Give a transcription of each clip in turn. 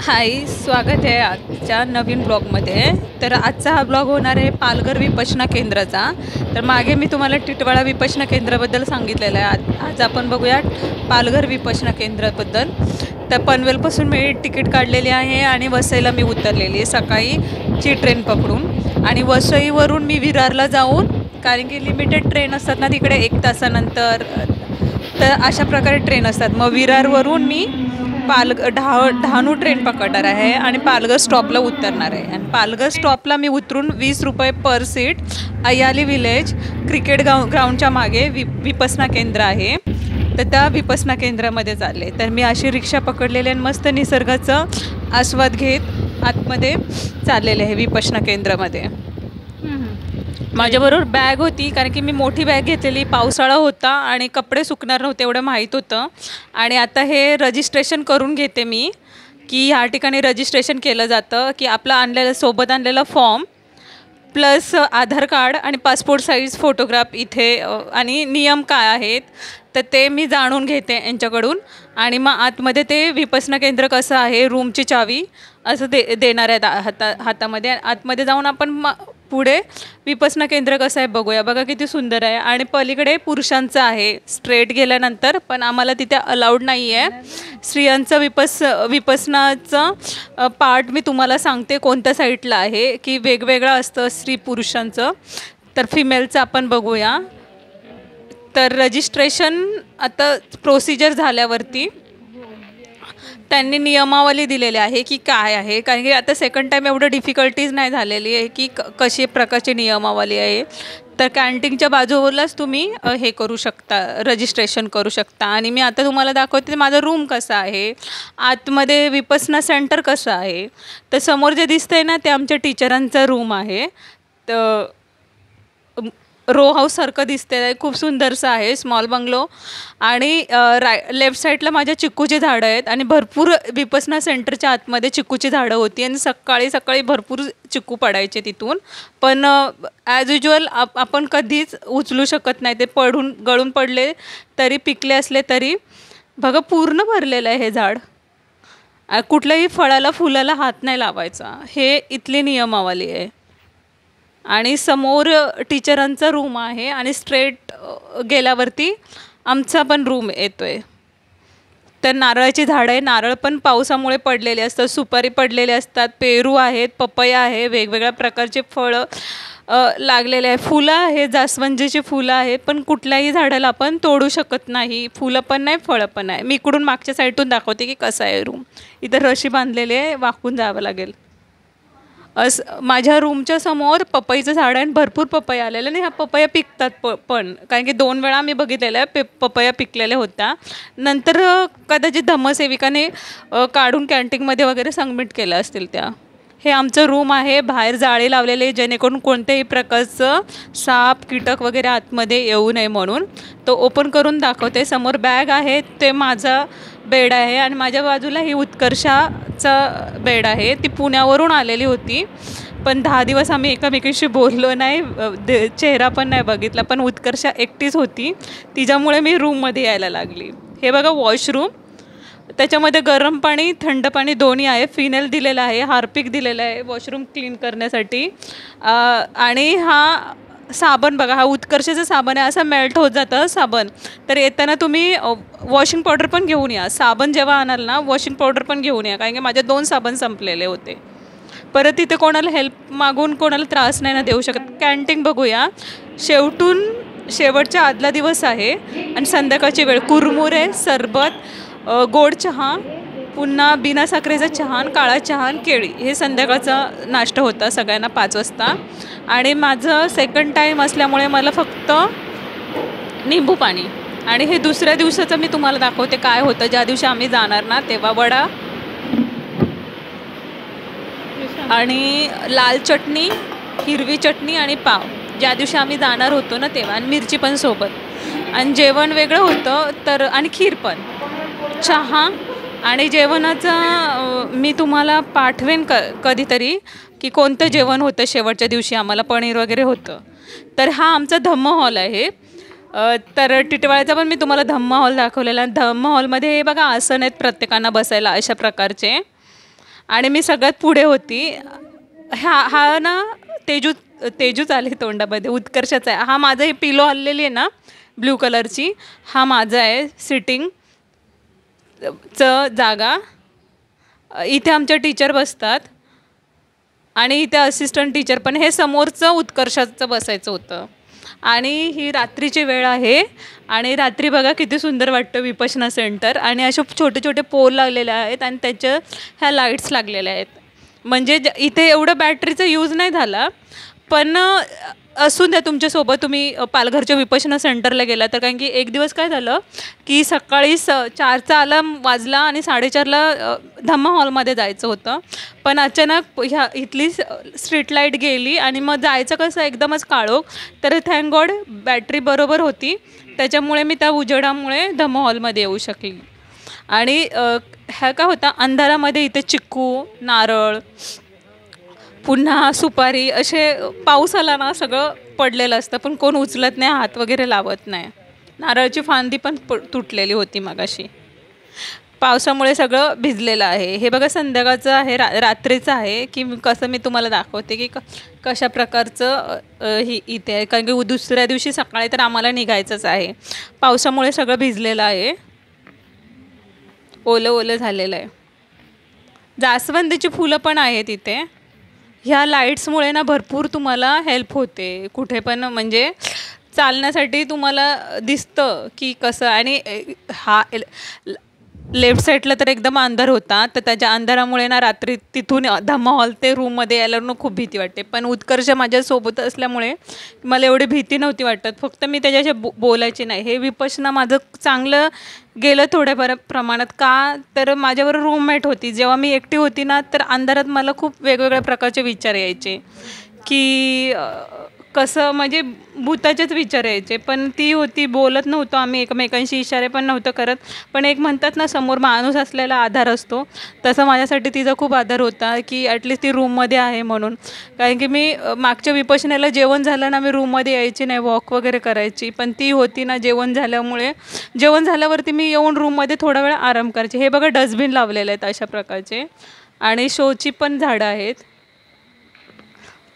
हाय, स्वागत आहे आजच्या नवीन ब्लॉगमध्ये. तर आजचा हा ब्लॉग होणार आहे पालघर विपश्यना केंद्राचा. तर मागे मी तुम्हाला टिटवाळा विपश्यना केंद्राबद्दल सांगितलेलं आहे. आज आपण बघूया पालघर विपश्यना केंद्राबद्दल. तर पनवेलपासून मी तिकीट काढलेली आहे आणि वसईला मी उतरलेली आहे सकाळीची ट्रेन पकडून. आणि वसईवरून मी विरारला जाऊन, कारण की लिमिटेड ट्रेन असतात ना तिकडे 1 तासानंतर, तर अशा प्रकारे ट्रेन असतात. मग विरारवरून मी डहाणू ट्रेन पकडणार आहे आणि पालघर स्टॉपला उतरणार आहे. आणि पालघर स्टॉपला मी उतरून 20 रुपये पर सीट अय्याली विलेज क्रिकेट ग्राउंडच्या मागे विपश्यना केंद्र आहे. तर त्या विपश्यना केंद्रामध्ये चालले. तर मी अशी रिक्षा पकडलेली आणि मस्त निसर्गाचा आस्वाद घेत आतमध्ये चाललेले आहे विपश्यना केंद्रामध्ये. माझ्याबरोबर बॅग होती, कारण की मी मोठी बॅग घेतलेली. पावसाळा होता आणि कपडे सुकणार नव्हते एवढं माहीत होतं. आणि आता हे रजिस्ट्रेशन करून घेते मी, की ह्या ठिकाणी रजिस्ट्रेशन केलं जातं की आपला सोबत आणलेला फॉर्म प्लस आधार कार्ड आणि पासपोर्ट साईज फोटोग्राफ इथे, आणि नियम काय आहेत तर ते मी जाणून घेते यांच्याकडून. आणि मग आतमध्ये ते विपश्यना केंद्र कसं आहे, रूमची चावी असं देणार आहेत हातामध्ये. आतमध्ये जाऊन आपण पुढे विपश्यना केंद्र कसं आहे बघूया. बघा किती सुंदर आहे. आणि पलीकडे पुरुषांचं आहे स्ट्रेट गेल्यानंतर, पण आम्हाला तिथे अलाउड नाही आहे. स्त्रियांचं विपश्यनाचं पार्ट मी तुम्हाला सांगते कोणत्या साईडला आहे, की वेगवेगळं असतं स्त्री पुरुषांचं. तर फिमेलचं आपण बघूया. तर रजिस्ट्रेशन आता प्रोसिजर झाल्यावरती त्यांनी नियमावली दिलेली आहे की काय आहे, कारण की आता सेकंड टाईम एवढं डिफिकल्टीज नाही झालेली आहे की कशी प्रकारची नियमावली आहे. तर कॅन्टीनच्या बाजूवरलाच तुम्ही हे करू शकता, रजिस्ट्रेशन करू शकता. आणि मी आता तुम्हाला दाखवते माझा रूम कसा आहे, आतमध्ये विपश्यना सेंटर कसं आहे. तर समोर जे दिसतंय ना ते आमच्या टीचरांचा रूम आहे. तर रो हाऊससारखं दिसते, खूप सुंदरसं आहे, स्मॉल बंगलो. आणि लेफ्ट साईडला माझ्या चिक्कूची झाडं आहेत आणि भरपूर विपश्यना सेंटरच्या आतमध्ये चिक्कूची झाडं होती. आणि सकाळी सकाळी भरपूर चिक्कू पडायचे तिथून. पण ॲज युज्युअल आपण कधीच उचलू शकत नाही, ते गळून पडले तरी, पिकले असले तरी. बघा पूर्ण भरलेलं आहे हे झाड. कुठल्याही फळाला फुलाला हात नाही लावायचा, हे इथली नियमावली आहे. आणि समोर टीचरांचा रूम आहे आणि स्ट्रेट गेल्यावरती आमचा पण रूम येतो आहे. तर नारळाची झाडं आहे, नारळ पण पावसामुळे पडलेले असतात, सुपारी पडलेले असतात, पेरू आहेत, पपया आहे, वेगवेगळ्या प्रकारचे फळं लागलेले आहे. फुलं आहे, जास्वंदीची फुलं आहेत, पण कुठल्याही झाडाला आपण तोडू शकत नाही. फुलं पण नाही, फळं पण नाही. मी इकडून मागच्या साईडून दाखवते की कसं आहे रूम. इथं रशी बांधलेली आहे, वाकून जावं लागेल. माझ्या रूमच्या समोर पपईचं झाड आहे, भरपूर पपया आलेले. आणि ह्या पपया पिकतात पण कारण की 2 वेळा मी बघितलेल्या पपया पिकलेल्या होत्या. नंतर कदाचित धम्मसेविकाने काढून कॅन्टीनमध्ये वगैरे सबमिट केल्या असतील त्या. हे आमचं रूम आहे. बाहेर जाळे लावलेले, जेणेकरून कोणत्याही प्रकारचं साप कीटक वगैरे आतमध्ये येऊ नये म्हणून. तो ओपन करून दाखवते. समोर बॅग आहे, ते माझा बेड आहे. आणि माझ्या बाजूला ही उत्कर्षाचा बेड आहे. ती पुण्यावरून आलेली होती, पण 10 दिवस आम्ही एकमेकींशी बोललो नाही, चेहरा पण नाही बघितला. पण उत्कर्षा एकटीच होती, तिच्यामुळे मी रूममध्ये यायला लागली. हे बघा वॉशरूम, त्याच्यामध्ये गरम पाणी थंड पाणी दोन्ही आहे. फिनेल दिलेलं आहे, हार्पिक दिलेलं आहे वॉशरूम क्लीन करण्यासाठी. आणि हा साबण बघा, हा उत्कर्षाचा साबण आहे. असं मेल्ट होत जातं साबण. तर येताना तुम्ही वॉशिंग पावडर पण घेऊन या. साबण जेव्हा आणाल ना, वॉशिंग पावडर पण घेऊन या, कारण की माझे 2 साबण संपलेले होते. परत तिथे कोणाला हेल्प मागून कोणाला त्रास नाही ना देऊ शकत. कॅन्टीन बघूया. शेवटच्या आदला दिवस आहे आणि संध्याकाळची वेळ. कुरमुरे, सरबत, गोड चहा, पुन्हा बिना साखरेचा चहा, काळा चहा, केळी, हे संध्याकाळचा नाश्ता होता सगळ्यांना 5 वाजता. आणि माझं सेकंड टाईम असल्यामुळे मला फक्त निंबू पाणी. आणि हे दुसऱ्या दिवसाचं मी तुम्हाला दाखवते काय होतं. ज्या दिवशी आम्ही जाणार ना तेव्हा वडा आणि लाल चटणी, हिरवी चटणी आणि पाव. ज्या दिवशी आम्ही जाणार होतो ना तेव्हा, आणि मिरची पण सोबत. आणि जेवण वेगळं होतं. तर आणि खीर पण, चहा. आणि जेवणाचं मी तुम्हाला पाठवेन कधीतरी की कोणतं जेवण होतं शेवटच्या दिवशी. आम्हाला पनीर वगैरे होतं. तर हा आमचा धम्म हॉल आहे. तर टिटवाळ्याचा पण मी तुम्हाला धम्म हॉल दाखवलेला. धम्म हॉलमध्ये हे बघा आसन आहेत प्रत्येकांना बसायला अशा प्रकारचे. आणि मी सगळ्यात पुढे होती. हा ना तेजू तेजूच आले तोंडामध्ये, उत्कर्षाचा आहे हा. माझं ही पिलो हल्लेली आहे ना ब्ल्यू कलरची, हा माझा आहे सिटिंग जागा. इथे आमच्या टीचर बसतात आणि इथे असिस्टंट टीचर पण. हे समोरचं उत्कर्षाचं बसायचं होतं. आणि ही रात्रीची वेळ आहे आणि रात्री बघा किती सुंदर वाटतं विपश्यना सेंटर. आणि असे छोटे छोटे पोल लागलेले आहेत आणि त्याच्या ह्या लाईट्स लागलेल्या आहेत. म्हणजे इथे एवढं बॅटरीचा यूज नाही झाला, पण असून द्या तुमच्यासोबत तुम्ही पालघरच्या विपश्यना सेंटरला गेला तर. कारण की एक दिवस काय झालं की सकाळी 4चा अलार्म वाजला आणि 4:30ला धम्मा हॉलमध्ये जायचं होतं, पण अचानक इथली स्ट्रीट लाईट गेली आणि मग जायचं कसं एकदमच काळोख. तर थँक गॉड बॅटरी बरोबर होती, त्याच्यामुळे मी त्या उजेडामुळे धम्मा हॉलमध्ये येऊ शकली. आणि ह्या काय होता अंधारामध्ये इथे चिक्कू, नारळ, पुन्हा सुपारी असे पाऊस आला ना सगळं पडलेलं असतं, पण कोण उचलत नाही, हात वगैरे लावत नाही. नारळाची फांदी पण तुटलेली होती मगाशी. पावसामुळे सगळं भिजलेलं आहे. हे बघा संध्याकाळचं आहे, रात्रीचं आहे की कसं मी तुम्हाला दाखवते की कशा प्रकारचं ही इथे आहे. कारण की दुसऱ्या दिवशी सकाळी तर आम्हाला निघायचंच आहे. पावसामुळे सगळं भिजलेलं आहे, ओलं ओलं झालेलं आहे. जास्वंदीची फुलं पण आहेत इथे. ह्या लाईट्समुळे ना भरपूर तुम्हाला हेल्प होते कुठे पण, म्हणजे चालण्यासाठी तुम्हाला दिसतं की कसं. आणि हा लेफ्ट साईडला तर एकदम अंधार होता, तर त्याच्या अंधारामुळे ना रात्री तिथून धम्मा हॉल ते रूममध्ये यायला ना खूप भीती वाटते. पण उत्कर्ष माझ्यासोबत असल्यामुळे मला एवढी भीती नव्हती वाटत. फक्त मी त्याच्याशी बोलायची नाही. हे विपश्यना माझं चांगलं गेलं थोड्या प्रमाणात. का तर माझ्याबरोबर रूममेट होती. जेव्हा मी एकटी होती ना तर अंधारात मला खूप वेगवेगळ्या प्रकारचे विचार यायचे की कसं, म्हणजे भूताचेच विचार यायचे. पण ती होती, बोलत नव्हतो आम्ही एकमेकांशी, इशारे पण नव्हतं करत. पण एक म्हणतात ना समोर माणूस असलेला आधार असतो, तसं माझ्यासाठी तिचा खूप आधार होता की ॲटलिस्ट ती रूममध्ये आहे म्हणून. कारण की मी मागच्या विपश्यनेला जेवण झालं ना मी रूममध्ये यायची नाही, वॉक वगैरे करायची. पण ती होती ना, जेवण झाल्यावरती मी येऊन रूममध्ये थोडा वेळ आराम करायचे. हे बघा डस्टबिन लावलेले आहेत अशा प्रकारचे. आणि शोची पण झाडं आहेत.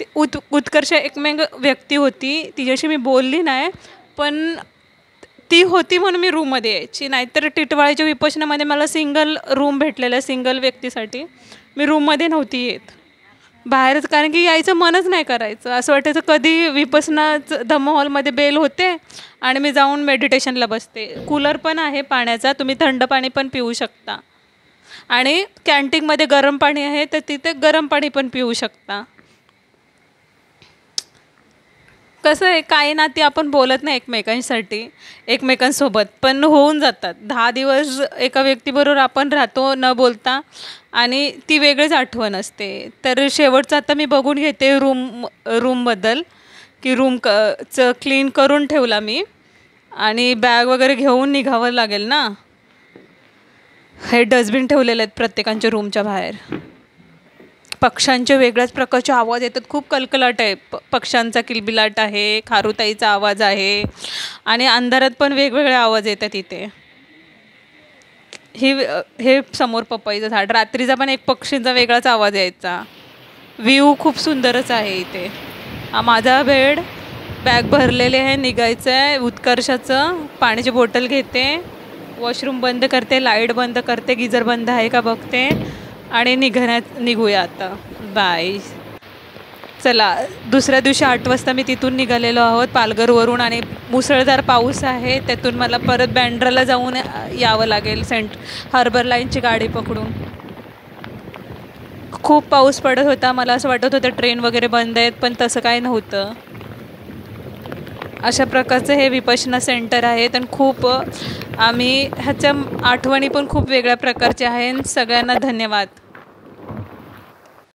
ते उत्कर्ष एकमेव व्यक्ती होती, तिच्याशी मी बोलली नाही, पण ती होती म्हणून मी रूममध्ये यायची. नाहीतर टिटवाळीच्या विपश्यनामध्ये मला सिंगल रूम भेटलेला, सिंगल व्यक्तीसाठी. मी रूममध्ये नव्हती येत बाहेरच, कारण की यायचं मनच नाही करायचं. असं वाटायचं कधी विपश्यनाचं धम्मा हॉलमध्ये बेल होते आणि मी जाऊन मेडिटेशनला बसते. कूलर पण आहे पाण्याचा, तुम्ही थंड पाणी पण पिऊ शकता. आणि कॅन्टीनमध्ये गरम पाणी आहे, तर तिथे गरम पाणी पण पिऊ शकता. कसं आहे, काही नाती आपण बोलत नाही एकमेकांसोबत, पण होऊन जातात. 10 दिवस एका व्यक्तीबरोबर आपण राहतो न बोलता, आणि ती वेगळीच आठवण असते. तर शेवटचं आता मी बघून घेते रूमबद्दल की रूमचं क्लीन करून ठेवला मी, आणि बॅग वगैरे घेऊन निघावं लागेल ना. हे डस्टबिन ठेवलेले आहेत प्रत्येकांच्या रूमच्या बाहेर. पक्ष्यांचे वेगळ्याच प्रकारचे आवाज येतात, खूप कलकलाट आहे. पक्ष्यांचा किलबिलाट आहे, खारुताईचा आवाज आहे, आणि अंधारात पण वेगवेगळे आवाज येतात इथे. हे समोर पपईचं झाड, रात्रीचा पण एक पक्षींचा वेगळाच आवाज यायचा. व्ह्यू खूप सुंदरच आहे इथे. हा माझा बेड, बॅग भरलेले आहे, निघायचं आहे. उत्कर्षाचं पाण्याची बॉटल घेते, वॉशरूम बंद करते, लाईट बंद करते, गिझर बंद आहे का बघते, आणि निघूया आता. बाय. चला, दुसऱ्या दिवशी 8 वाजता मी तिथून निघालेलो आहोत पालघरवरून, आणि मुसळधार पाऊस आहे. त्यातून मला परत बँड्राला जाऊन यावं लागेल हार्बर लाईनची गाडी पकडून. खूप पाऊस पडत होता, मला असं वाटत होतं ट्रेन वगैरे बंद आहेत, पण तसं काही नव्हतं. अशा प्रकारचं हे विपश्यना सेंटर आहे. आणि खूप ह्याच्या आठवणी पण खूप वेगळ्या प्रकारच्या आहेत. सगळ्यांना धन्यवाद.